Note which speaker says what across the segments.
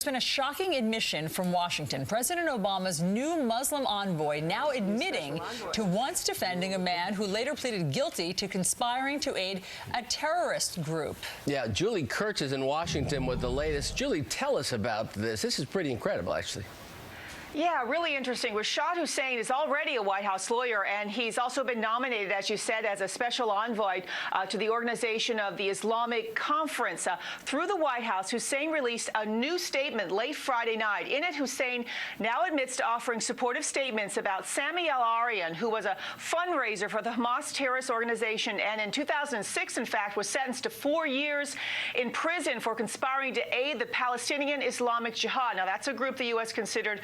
Speaker 1: There's been a shocking admission from Washington. President Obama's new Muslim envoy now admitting to once defending a man who later pleaded guilty to conspiring to aid a terrorist group.
Speaker 2: Yeah, Julie Kurtz is in Washington with the latest. Julie, tell us about this. This is pretty incredible, actually.
Speaker 3: Yeah, really interesting. Rashad Hussain is already a White House lawyer, and he's also been nominated, as you said, as a special envoy to the Organization of the Islamic Conference. Through the White House, Hussain released a new statement late Friday night. In it, Hussain now admits to offering supportive statements about Sami al-Arian, who was a fundraiser for the Hamas terrorist organization, and in 2006, in fact, was sentenced to 4 years in prison for conspiring to aid the Palestinian Islamic Jihad. Now, that's a group the U.S. considered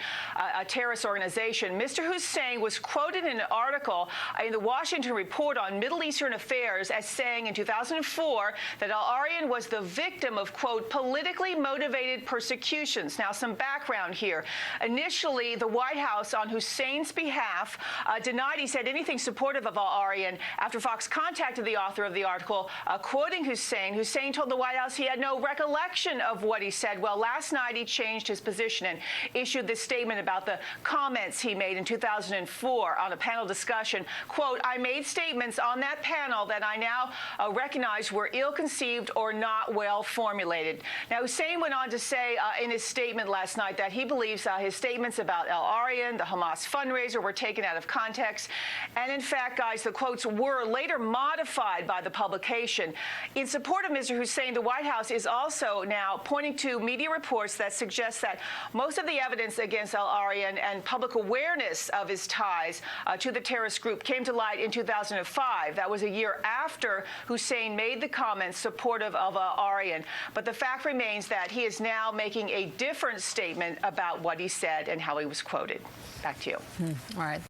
Speaker 3: a terrorist organization. Mr. Hussain was quoted in an article in the Washington Report on Middle Eastern Affairs as saying in 2004 that al-Arian was the victim of, quote, politically motivated persecutions. Now, some background here. Initially, the White House, on Hussain's behalf, denied he said anything supportive of al-Arian. After Fox contacted the author of the article, quoting Hussain, Hussain told the White House he had no recollection of what he said. Well, last night he changed his position and issued this statement about the comments he made in 2004 on a panel discussion. Quote, I made statements on that panel that I now recognize were ill-conceived or not well formulated. Now, Hussain went on to say in his statement last night that he believes his statements about al-Arian, the Hamas fundraiser, were taken out of context. And in fact, guys, the quotes were later modified by the publication. In support of Mr. Hussain, the White House is also now pointing to media reports that suggest that most of the evidence against al-Arian and public awareness of his ties to the terrorist group came to light in 2005. That was a year after Hussain made the comments supportive of al-Arian. But the fact remains that he is now making a different statement about what he said and how he was quoted. Back to you.
Speaker 1: All right.